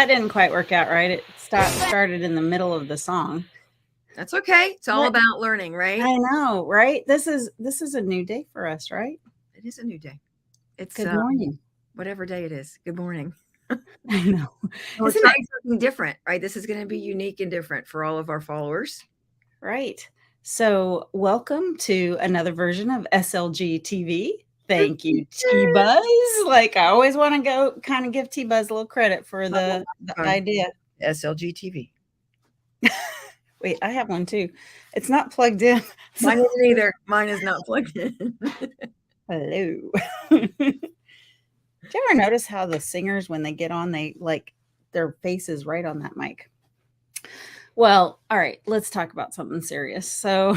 That didn't quite work out right. It started in the middle of the song. That's okay. It's all about learning, right? I know, right? This is a new day for us, right? It is a new day. It's Good morning. whatever day it is. Good morning. I know. We're trying something different, right? This is going to be unique and different for all of our followers. Right. So welcome to another version of SLG-TV. Thank you, T-Buzz. Like, I always want to go kind of give T-Buzz a little credit for the idea. SLG-TV. Wait, I have one too. It's not plugged in. Mine isn't either. Mine is not plugged in. Hello. Do you ever notice how the singers, when they get on, they like their face is right on that mic? Well, all right, let's talk about something serious. So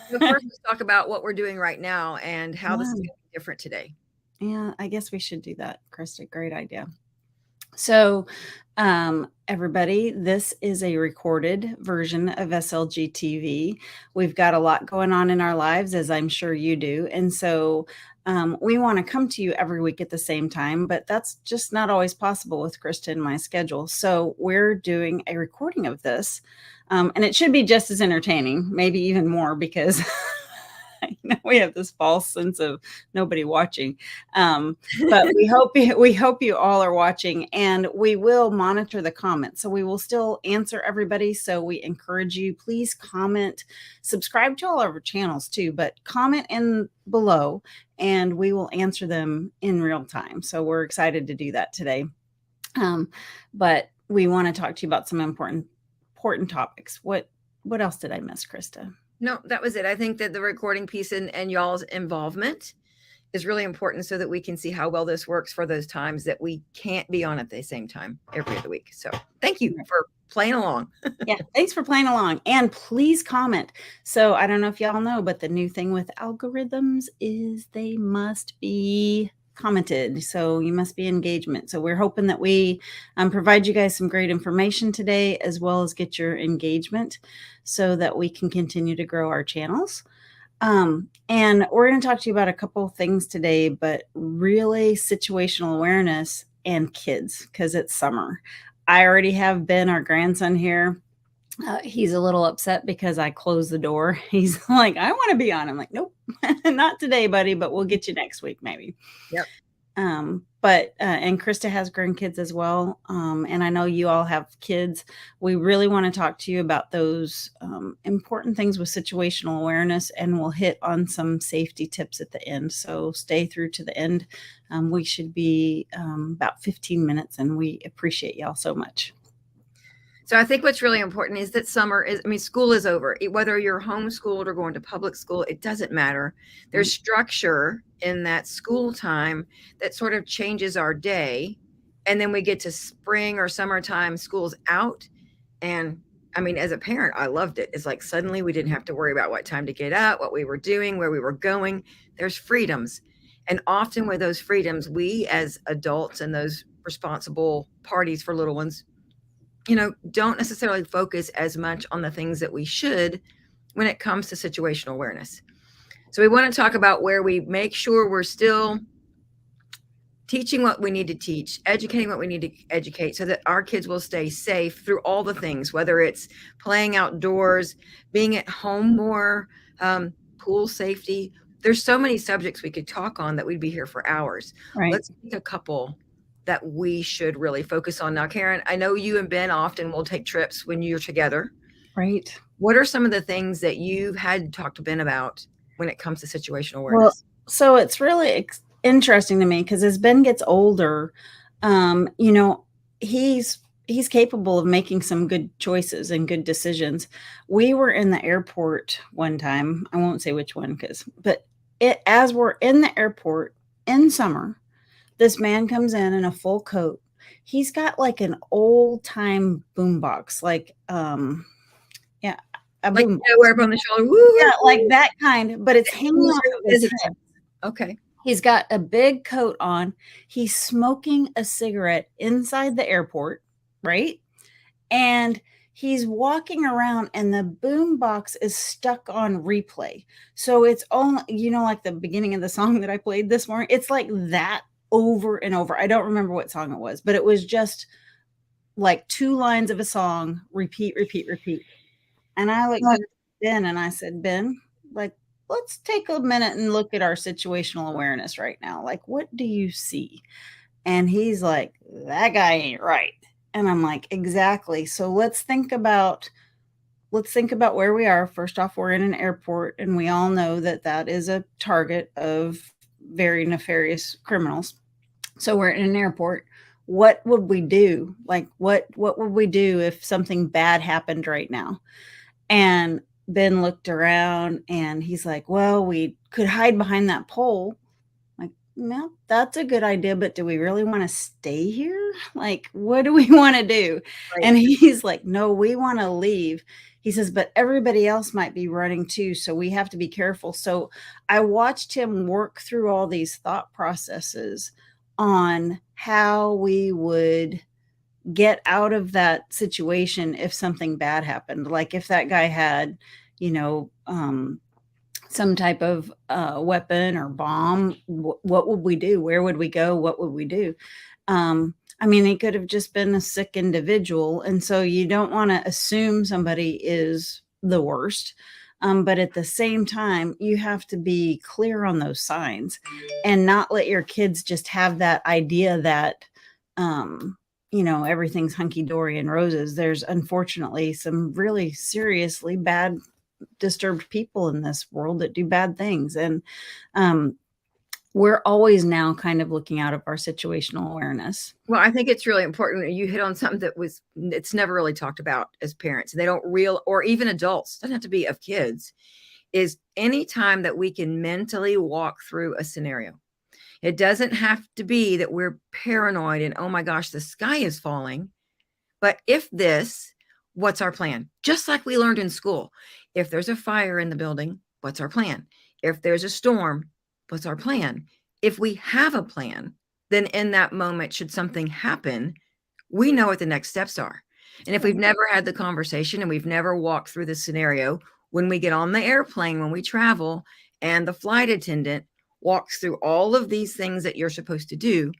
first, let's talk about what we're doing right now and how this is going to be different today. Yeah, I guess we should do that, Krista. Great idea. So, everybody, this is a recorded version of SLG TV. We've got a lot going on in our lives, as I'm sure you do. And so we want to come to you every week at the same time, but that's just not always possible with Krista and my schedule. So we're doing a recording of this, and it should be just as entertaining, maybe even more, because we have this false sense of nobody watching. But we hope you all are watching, and we will monitor the comments. So we will still answer everybody. So we encourage you, please comment, subscribe to all of our channels too, but comment in below and we will answer them in real time. So we're excited to do that today. But we want to talk to you about some important topics. What else did I miss, Krista? No, that was it. I think that the recording piece and y'all's involvement is really important so that we can see how well this works for those times that we can't be on at the same time every other week. So thank you for playing along. Yeah, thanks for playing along. And please comment. So I don't know if y'all know, but the new thing with algorithms is they must be commented. So you must be engagement. So we're hoping that we provide you guys some great information today, as well as get your engagement so that we can continue to grow our channels. And we're going to talk to you about a couple of things today, but really situational awareness and kids, because it's summer. I already have Ben, our grandson, here. He's a little upset because I closed the door. He's like, I want to be on. I'm like, nope, not today, buddy, but we'll get you next week, maybe. Yep. And Krista has grandkids as well. And I know you all have kids. We really want to talk to you about those important things with situational awareness, and we'll hit on some safety tips at the end. So stay through to the end. We should be about 15 minutes, and we appreciate y'all so much. So I think what's really important is that school is over. Whether you're homeschooled or going to public school, it doesn't matter. There's structure in that school time that sort of changes our day. And then we get to spring or summertime, school's out. And as a parent, I loved it. It's like suddenly we didn't have to worry about what time to get up, what we were doing, where we were going. There's freedoms. And often with those freedoms, we as adults and those responsible parties for little ones, don't necessarily focus as much on the things that we should when it comes to situational awareness. So we want to talk about where we make sure we're still teaching what we need to teach, educating what we need to educate, so that our kids will stay safe through all the things, whether it's playing outdoors, being at home more, pool safety. There's so many subjects we could talk on that we'd be here for hours. Right. Let's pick a couple that we should really focus on. Now, Karen, I know you and Ben often will take trips when you're together. Right. What are some of the things that you've had to talk to Ben about when it comes to situational awareness? Well, so it's really interesting to me because as Ben gets older, he's capable of making some good choices and good decisions. We were in the airport one time. I won't say which one, as we're in the airport in summer, this man comes in a full coat. He's got like an old time boombox, like a boom. Wear up on the shoulder. Woo! Yeah, like that kind, but it's hanging off of his head. Okay. He's got a big coat on. He's smoking a cigarette inside the airport, right? And he's walking around and the boom box is stuck on replay. So it's only, like the beginning of the song that I played this morning, it's like that over and over. I don't remember what song it was, but it was just like 2 lines of a song, repeat, repeat, repeat. And I looked at Ben and I said, "Ben, like, let's take a minute and look at our situational awareness right now. Like, what do you see?" And he's like, "That guy ain't right." And I'm like, "Exactly. So let's think about where we are. First off, we're in an airport, and we all know that that is a target of very nefarious criminals. So we're in an airport. What would we do? Like, what would we do if something bad happened right now?" And Ben looked around and he's like, "Well, we could hide behind that pole." Like, "No, that's a good idea, but do we really want to stay here? Like, what do we want to do?" Right. And he's like, "No, we want to leave." He says, "But everybody else might be running too, so we have to be careful." So I watched him work through all these thought processes on how we would get out of that situation if something bad happened. Like if that guy had, you know, some type of weapon or bomb, what would we do? Where would we go? What would we do? I mean, he could have just been a sick individual. And so you don't want to assume somebody is the worst. But at the same time, you have to be clear on those signs and not let your kids just have that idea that, everything's hunky dory and roses. There's unfortunately some really seriously bad, disturbed people in this world that do bad things. And um, we're always now kind of looking out of our situational awareness. Well, I think it's really important. You hit on something it's never really talked about as parents. They don't or even adults, doesn't have to be of kids, is any time that we can mentally walk through a scenario. It doesn't have to be that we're paranoid and, oh my gosh, the sky is falling. But if this, what's our plan? Just like we learned in school. If there's a fire in the building, what's our plan? If there's a storm, what's our plan? If we have a plan, then in that moment, should something happen, we know what the next steps are. And if we've never had the conversation and we've never walked through the scenario, when we get on the airplane, when we travel, and the flight attendant walks through all of these things that you're supposed to do,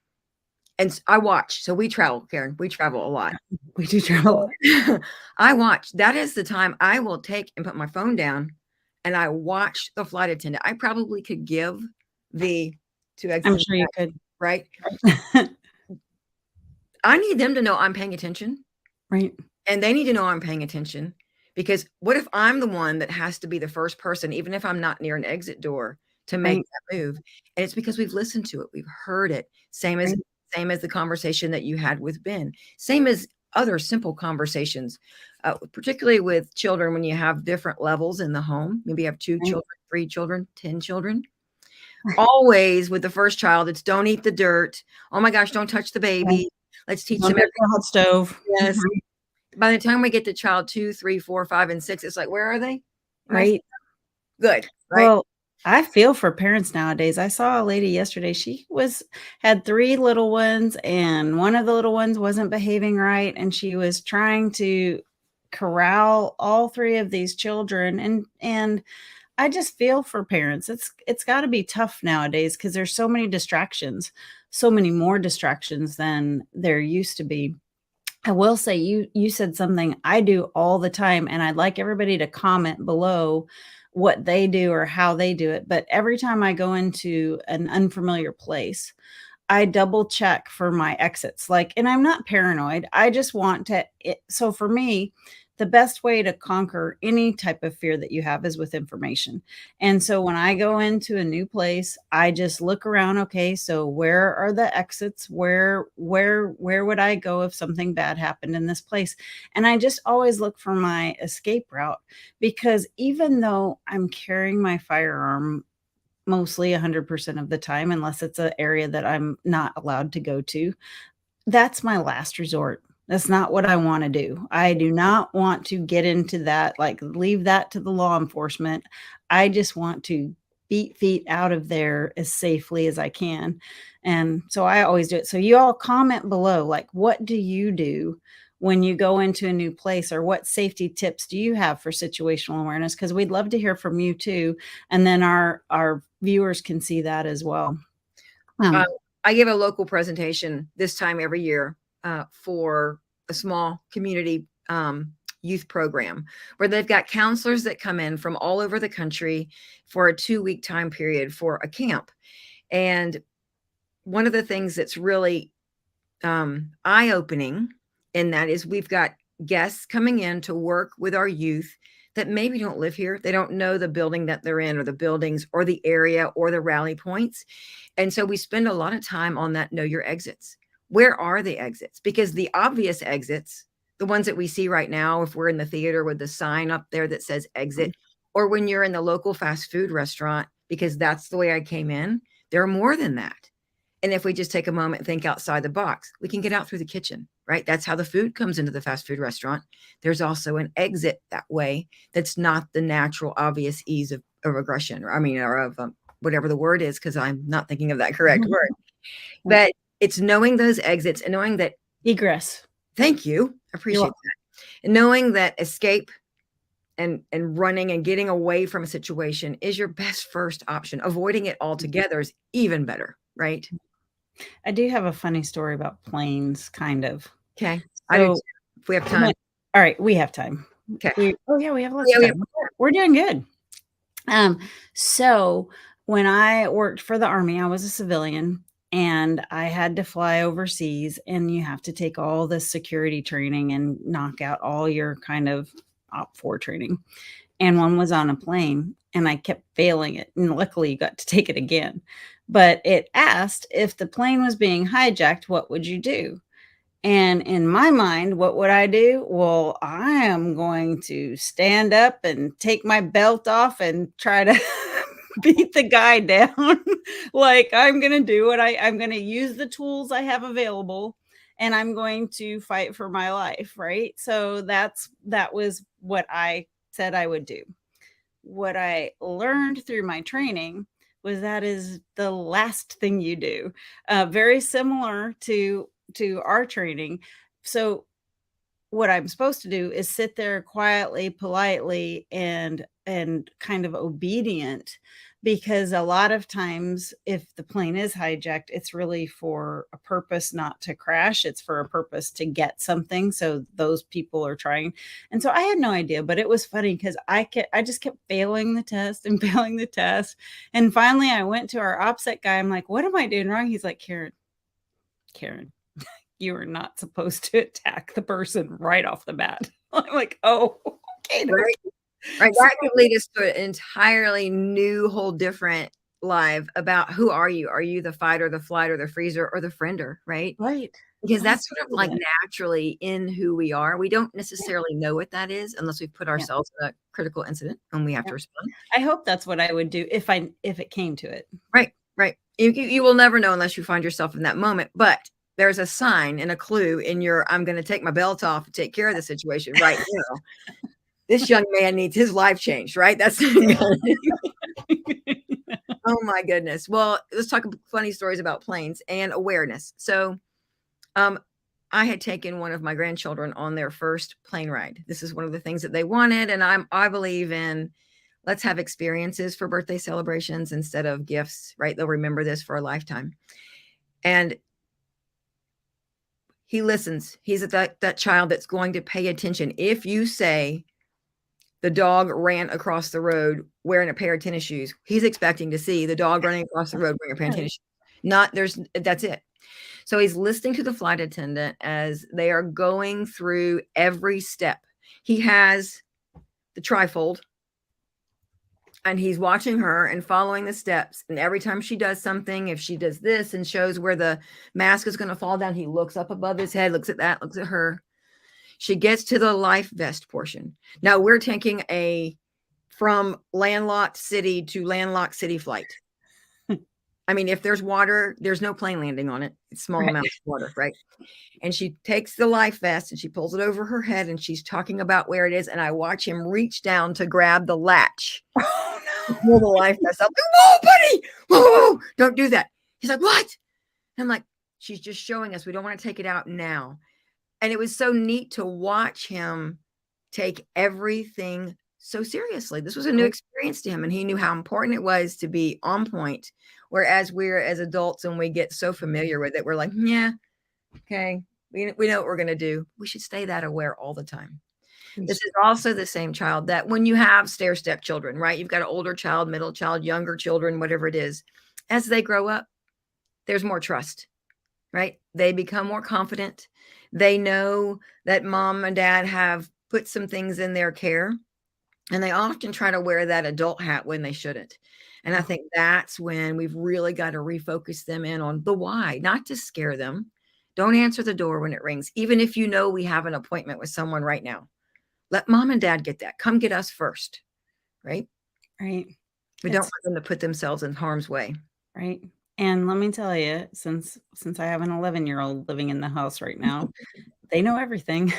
and I watch. So we travel, Karen. We travel a lot. We do travel. I watch. That is the time I will take and put my phone down and I watch the flight attendant. I probably could give the two eggs. I'm sure you could. Right. I need them to know I'm paying attention. Right. And they need to know I'm paying attention, because what if I'm the one that has to be the first person, even if I'm not near an exit door, to make that move? And it's because we've listened to it. We've heard it. Same as the conversation that you had with Ben, same as other simple conversations, particularly with children. When you have different levels in the home, maybe you have 2 children, 3 children, 10 children. Always with the first child, it's don't eat the dirt. Oh my gosh, don't touch the baby. Let's teach them everything. Hot stove. Yes. By the time we get to child 2, 3, 4, 5, and 6, it's like, where are they? Right. Good. Right. Well, I feel for parents nowadays. I saw a lady yesterday. She had 3 little ones, and one of the little ones wasn't behaving right, and she was trying to corral all 3 of these children. And I just feel for parents. It's got to be tough nowadays because there's so many distractions, so many more distractions than there used to be. I will say you said something I do all the time, and I'd like everybody to comment below what they do or how they do it. But every time I go into an unfamiliar place, I double check for my exits. And I'm not paranoid. I just want to. So for me, the best way to conquer any type of fear that you have is with information. And so when I go into a new place, I just look around. Okay, so where are the exits? Where would I go if something bad happened in this place? And I just always look for my escape route, because even though I'm carrying my firearm mostly 100% of the time, unless it's an area that I'm not allowed to go to, that's my last resort. That's not what I want to do. I do not want to get into that, leave that to the law enforcement. I just want to beat feet out of there as safely as I can. And so I always do it. So you all comment below, what do you do when you go into a new place, or what safety tips do you have for situational awareness? Because we'd love to hear from you too. And then our viewers can see that as well. I give a local presentation this time every year for a small community youth program where they've got counselors that come in from all over the country for a 2-week time period for a camp. And one of the things that's really eye-opening in that is we've got guests coming in to work with our youth that maybe don't live here. They don't know the building that they're in or the buildings or the area or the rally points. And so we spend a lot of time on that know your exits. Where are the exits? Because the obvious exits, the ones that we see right now, if we're in the theater with the sign up there that says exit, or when you're in the local fast food restaurant, because that's the way I came in, there are more than that. And if we just take a moment and think outside the box, we can get out through the kitchen, right? That's how the food comes into the fast food restaurant. There's also an exit that way. That's not the natural, obvious ease of aggression, or of whatever the word is, because I'm not thinking of that correct word. But it's knowing those exits and knowing that egress. Thank you. I appreciate that. And knowing that escape and running and getting away from a situation is your best first option. Avoiding it altogether is even better, right? I do have a funny story about planes, kind of. Okay. I do too, if we have time. All right, we have time. Okay. We have lots of time. We're doing good. So when I worked for the Army, I was a civilian and I had to fly overseas, and you have to take all the security training and knock out all your kind of Op 4 training. And one was on a plane, and I kept failing it. And luckily you got to take it again. But it asked, if the plane was being hijacked, what would you do? And in my mind, what would I do? Well, I am going to stand up and take my belt off and try to beat the guy down. Like, I'm going to do what I'm going to use the tools I have available, and I'm going to fight for my life. Right. So that was what I said I would do. What I learned through my training was that is the last thing you do. Very similar to our training. So what I'm supposed to do is sit there quietly, politely, and kind of obedient, because a lot of times if the plane is hijacked, it's really for a purpose, not to crash. It's for a purpose to get something. So those people are trying. And so I had no idea, but it was funny because I just kept failing the test and failing the test. And finally I went to our OPSEC guy. I'm like, what am I doing wrong? He's like, Karen, you are not supposed to attack the person right off the bat. I'm like, oh, okay. Right. That could lead us to an entirely new, whole different live about who are you? Are you the fighter, the flighter, the freezer, or the friender? Right. Right. Because that's sort of like naturally in who we are. We don't necessarily know what that is unless we put ourselves in a critical incident and we have to respond. I hope that's what I would do if it came to it. Right. You will never know unless you find yourself in that moment. But there's a sign and a clue in your, I'm going to take my belt off and take care of the situation right now. This young man needs his life changed, right? That's oh my goodness. Well, let's talk funny stories about planes and awareness. So I had taken one of my grandchildren on their first plane ride. This is one of the things that they wanted. And I believe in, let's have experiences for birthday celebrations instead of gifts, right? They'll remember this for a lifetime. And he listens. He's that child that's going to pay attention. If you say the dog ran across the road wearing a pair of tennis shoes, he's expecting to see the dog running across the road wearing a pair of tennis shoes. That's it. So he's listening to the flight attendant as they are going through every step. He has the trifold, and he's watching her and following the steps. And every time she does something, if she does this and shows where the mask is going to fall down, he looks up above his head, looks at that, looks at her. She gets to the life vest portion. Now we're taking from landlocked city to landlocked city flight. I mean, if there's water, there's no plane landing on it. It's small amounts of water, right? And she takes the life vest and she pulls it over her head and she's talking about where it is. And I watch him reach down to grab the latch. Oh no! Pull the life vest up. Whoa, buddy! Whoa! Don't do that. He's like, what? And I'm like, she's just showing us. We don't want to take it out now. And it was so neat to watch him take everything so seriously. This was a new experience to him, and he knew how important it was to be on point. Whereas we're as adults and we get so familiar with it, we're like, yeah, okay, We know what we're going to do. We should stay that aware all the time. This is also the same child that when you have stair-step children, right? You've got an older child, middle child, younger children, whatever it is. As they grow up, there's more trust, right? They become more confident. They know that mom and dad have put some things in their care, and they often try to wear that adult hat when they shouldn't. And I think that's when we've really got to refocus them in on the why, not to scare them. Don't answer the door when it rings, even if you know we have an appointment with someone right now. Let mom and dad get that. Come get us first, right? Right. We don't want them to put themselves in harm's way. Right. And let me tell you, since I have an 11-year-old living in the house right now, they know everything.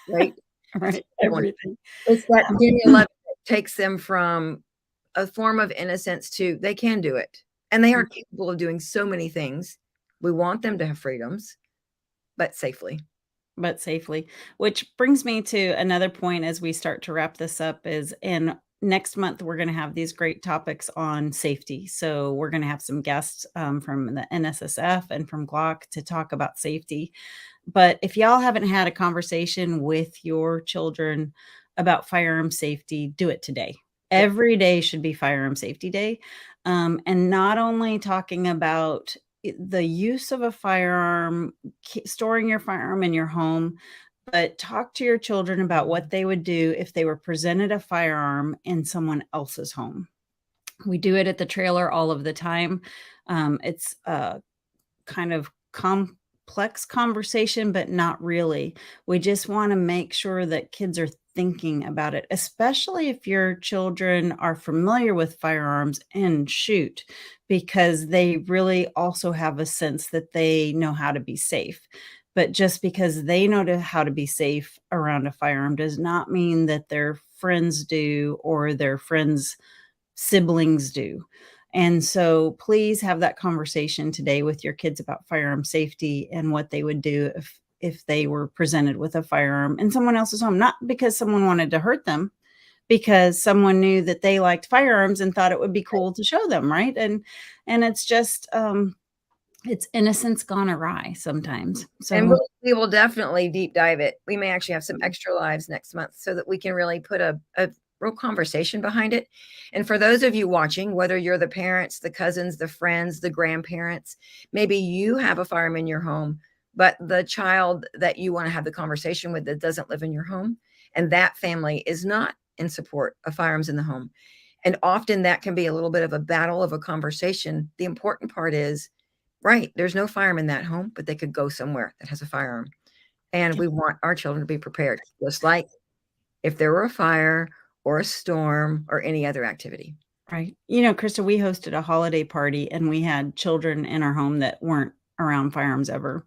Right? Right. Everything. It's that 10-11 that takes them from a form of innocence to they can do it. And they are capable of doing so many things. We want them to have freedoms, but safely. Which brings me to another point as we start to wrap this up is next month, we're going to have these great topics on safety. So we're going to have some guests from the NSSF and from Glock to talk about safety. But if y'all haven't had a conversation with your children about firearm safety, do it today. Every day should be firearm safety day. And not only talking about the use of a firearm, storing your firearm in your home, but talk to your children about what they would do if they were presented a firearm in someone else's home. We do it at the trailer all of the time. It's a kind of complex conversation, but not really. We just want to make sure that kids are thinking about it, especially if your children are familiar with firearms and shoot, because they really also have a sense that they know how to be safe. But just because they know how to be safe around a firearm does not mean that their friends do or their friends' siblings do. And so please have that conversation today with your kids about firearm safety and what they would do if they were presented with a firearm in someone else's home, not because someone wanted to hurt them, because someone knew that they liked firearms and thought it would be cool to show them, right? And it's just it's innocence gone awry sometimes. So and we will definitely deep dive it. We may actually have some extra lives next month so that we can really put a real conversation behind it. And for those of you watching, whether you're the parents, the cousins, the friends, the grandparents, maybe you have a firearm in your home, but the child that you want to have the conversation with that doesn't live in your home, and that family is not in support of firearms in the home. And often that can be a little bit of a battle of a conversation. The important part is, right, there's no firearm in that home, but they could go somewhere that has a firearm. And we want our children to be prepared, just like if there were a fire or a storm or any other activity. Right. You know, Krista, we hosted a holiday party and we had children in our home that weren't around firearms ever.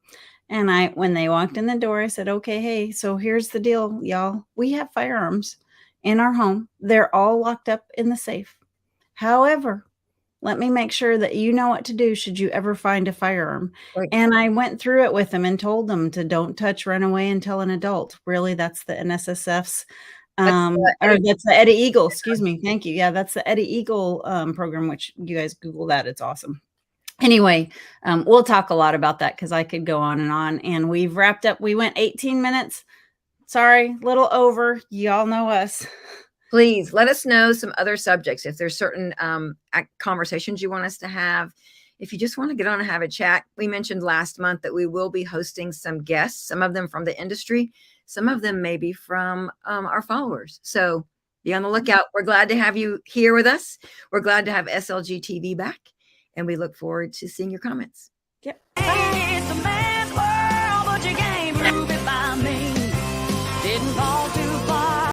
And when they walked in the door, I said, okay, hey, so here's the deal, y'all. We have firearms in our home. They're all locked up in the safe. However, let me make sure that you know what to do should you ever find a firearm. Right. And I went through it with them and told them to don't touch, run away, and tell an adult. Really, that's the NSSF's or that's the Eddie Eagle, excuse me. Thank you. Yeah, that's the Eddie Eagle program, which you guys Google that. It's awesome. Anyway, we'll talk a lot about that because I could go on. And we've wrapped up. We went 18 minutes. Sorry, little over. Y'all know us. Please let us know some other subjects. If there's certain conversations you want us to have, if you just want to get on and have a chat. We mentioned last month that we will be hosting some guests, some of them from the industry, some of them maybe from our followers. So be on the lookout. We're glad to have you here with us. We're glad to have SLG-TV back, and we look forward to seeing your comments. Yep. Bye.